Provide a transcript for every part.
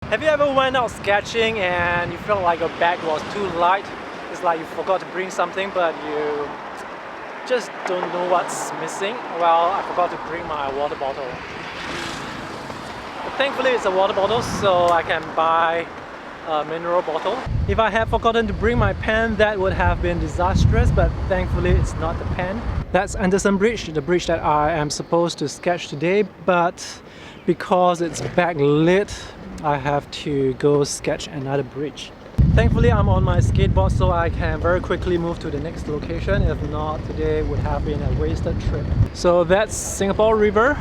Have you ever went out sketching and you felt like your bag was too light? It's like you forgot to bring something but you just don't know what's missing. Well, I forgot to bring my water bottle. But thankfully it's a water bottle, so I can buy a mineral bottle. If I had forgotten to bring my pen, that would have been disastrous, but thankfully it's not the pen. That's Anderson Bridge, the bridge that I am supposed to sketch today, but because it's backlit, I have to go sketch another bridge. Thankfully I'm on my skateboard, so I can very quickly move to the next location. If not, today would have been a wasted trip. So that's Singapore River,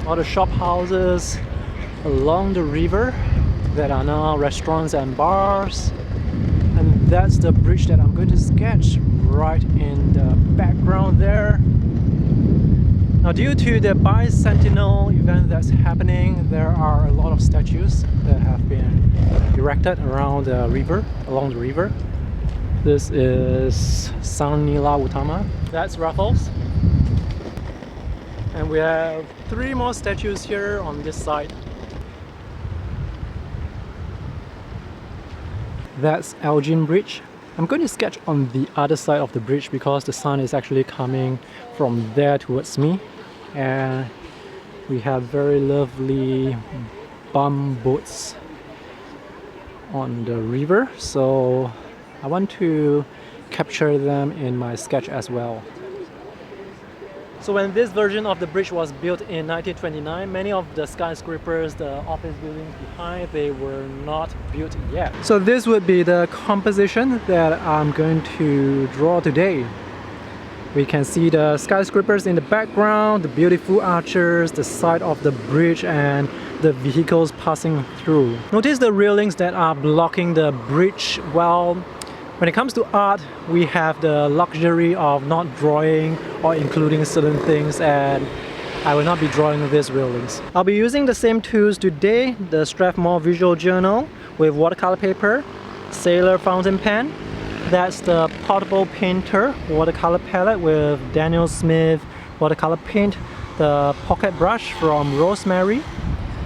all the shop houses along the river that are now restaurants and bars, and that's the bridge that I'm going to sketch right in the background there. Now, due to the bicentennial event that's happening, there are a lot of statues that have been erected around the river, along the river. This is Sang Nila Utama, that's Raffles, and we have 3 more statues here on this side. That's Elgin Bridge. I'm going to sketch on the other side of the bridge because the sun is actually coming from there towards me, and we have very lovely bum boats on the river, so I want to capture them in my sketch as well. So when this version of the bridge was built in 1929, many of the skyscrapers, the office buildings behind, they were not built yet. So this would be the composition that I'm going to draw today. We can see the skyscrapers in the background, the beautiful arches, the side of the bridge, and the vehicles passing through. Notice the railings that are blocking the bridge. Well, when it comes to art, we have the luxury of not drawing or including certain things, and I will not be drawing these railings. I'll be using the same tools today, the Strathmore visual journal with watercolor paper, Sailor fountain pen, that's the portable painter watercolor palette with Daniel Smith watercolor paint, the pocket brush from Rosemary.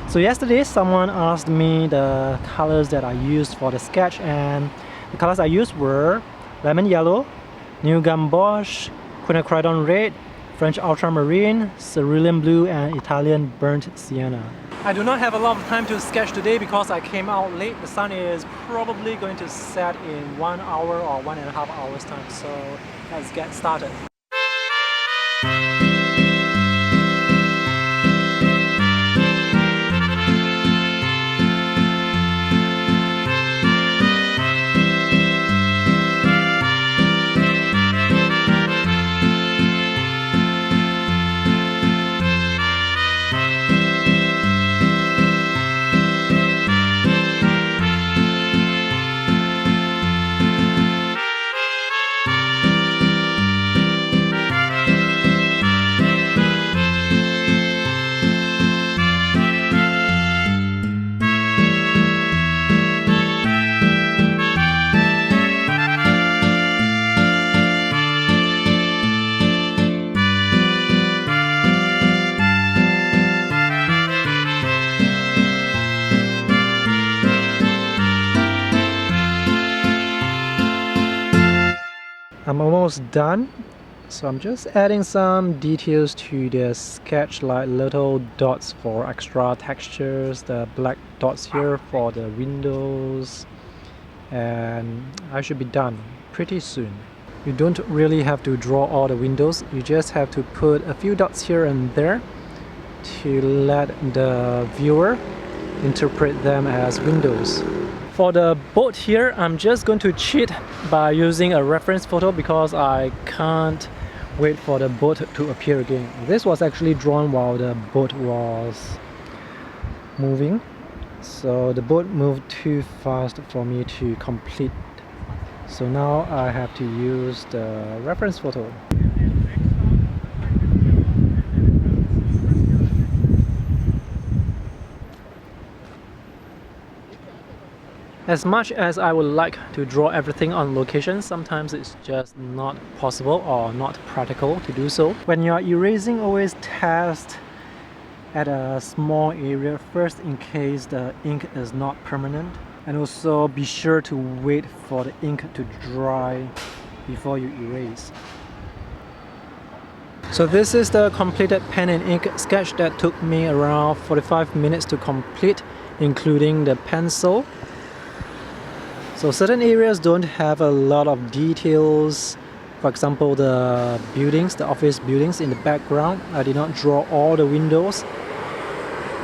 So yesterday someone asked me the colors that I used for the sketch, and the colors I used were lemon yellow, new gamboge, quinacridone red, French ultramarine, cerulean blue, and Italian burnt sienna. I do not have a lot of time to sketch today because I came out late. The sun is probably going to set in 1 hour or 1.5 hours time, so let's get started. I'm almost done, so I'm just adding some details to the sketch, like little dots for extra textures, the black dots here for the windows, and I should be done pretty soon. You don't really have to draw all the windows, you just have to put a few dots here and there to let the viewer interpret them as windows. For the boat here, I'm just going to cheat by using a reference photo because I can't wait for the boat to appear again. This was actually drawn while the boat was moving, so the boat moved too fast for me to complete. So now I have to use the reference photo. As much as I would like to draw everything on location, sometimes it's just not possible or not practical to do so. When you are erasing, always test at a small area first in case the ink is not permanent, and also be sure to wait for the ink to dry before you erase. So this is the completed pen and ink sketch that took me around 45 minutes to complete, including the pencil. So certain areas don't have a lot of details. For example, the buildings, the office buildings in the background, I did not draw all the windows.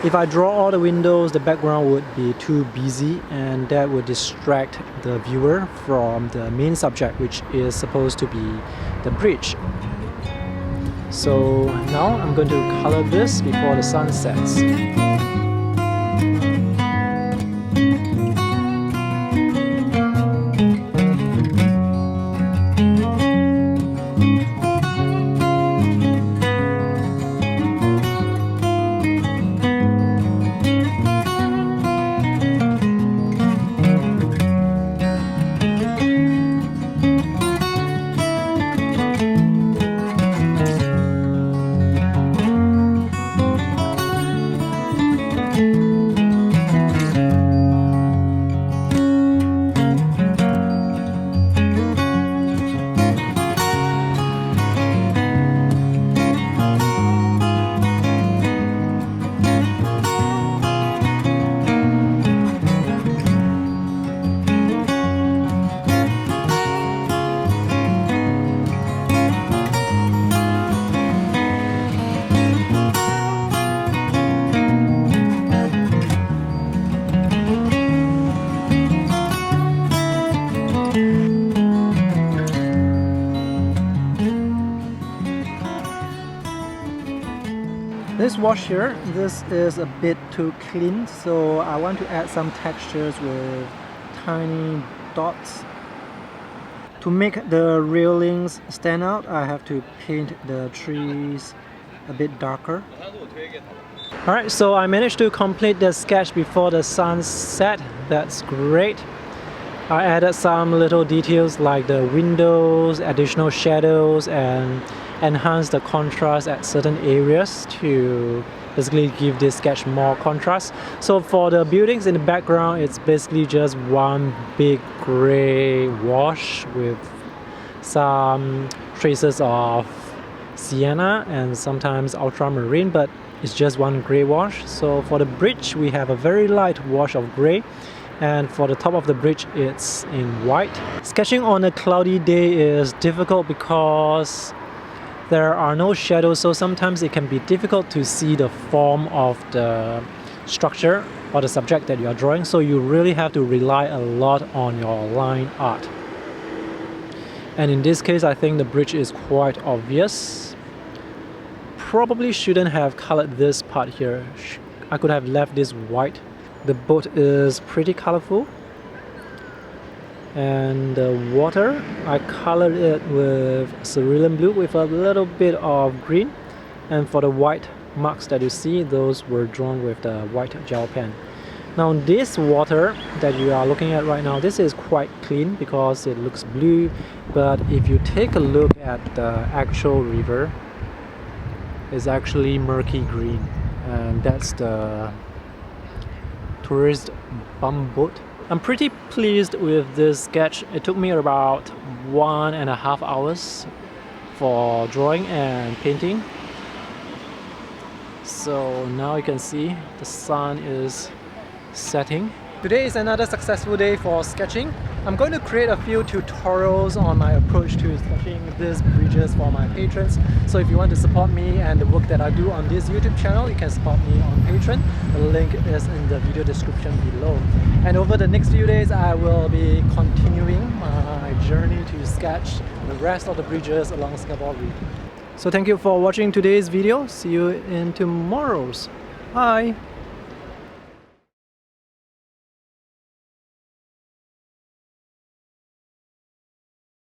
If I draw all the windows, the background would be too busy and that would distract the viewer from the main subject, which is supposed to be the bridge. So now I'm going to color this before the sun sets. This wash here, this is a bit too clean, so I want to add some textures with tiny dots. To make the railings stand out, I have to paint the trees a bit darker. Alright, so I managed to complete the sketch before the sun set. That's great. I added some little details like the windows, additional shadows, and enhance the contrast at certain areas to basically give this sketch more contrast. So for the buildings in the background, it's basically just one big gray wash with some traces of sienna and sometimes ultramarine, but it's just one gray wash. So for the bridge, we have a very light wash of gray, and for the top of the bridge, it's in white. Sketching on a cloudy day is difficult because there are no shadows, so sometimes it can be difficult to see the form of the structure or the subject that you are drawing, so you really have to rely a lot on your line art. And in this case, I think the bridge is quite obvious. Probably shouldn't have colored this part here. I could have left this white. The boat is pretty colorful. And the water, I colored it with cerulean blue with a little bit of green, and for the white marks that you see, those were drawn with the white gel pen. Now this water that you are looking at right now, this is quite clean because it looks blue, but if you take a look at the actual river, it's actually murky green, and that's the tourist bumboat. I'm pretty pleased with this sketch. It took me about 1.5 hours for drawing and painting. So now you can see the sun is setting. Today is another successful day for sketching. I'm going to create a few tutorials on my approach to sketching these bridges for my patrons. So if you want to support me and the work that I do on this YouTube channel, you can support me on Patreon. The link is in the video description below. And over the next few days, I will be continuing my journey to sketch the rest of the bridges along Strathmore. So thank you for watching today's video. See you in tomorrow's. Bye!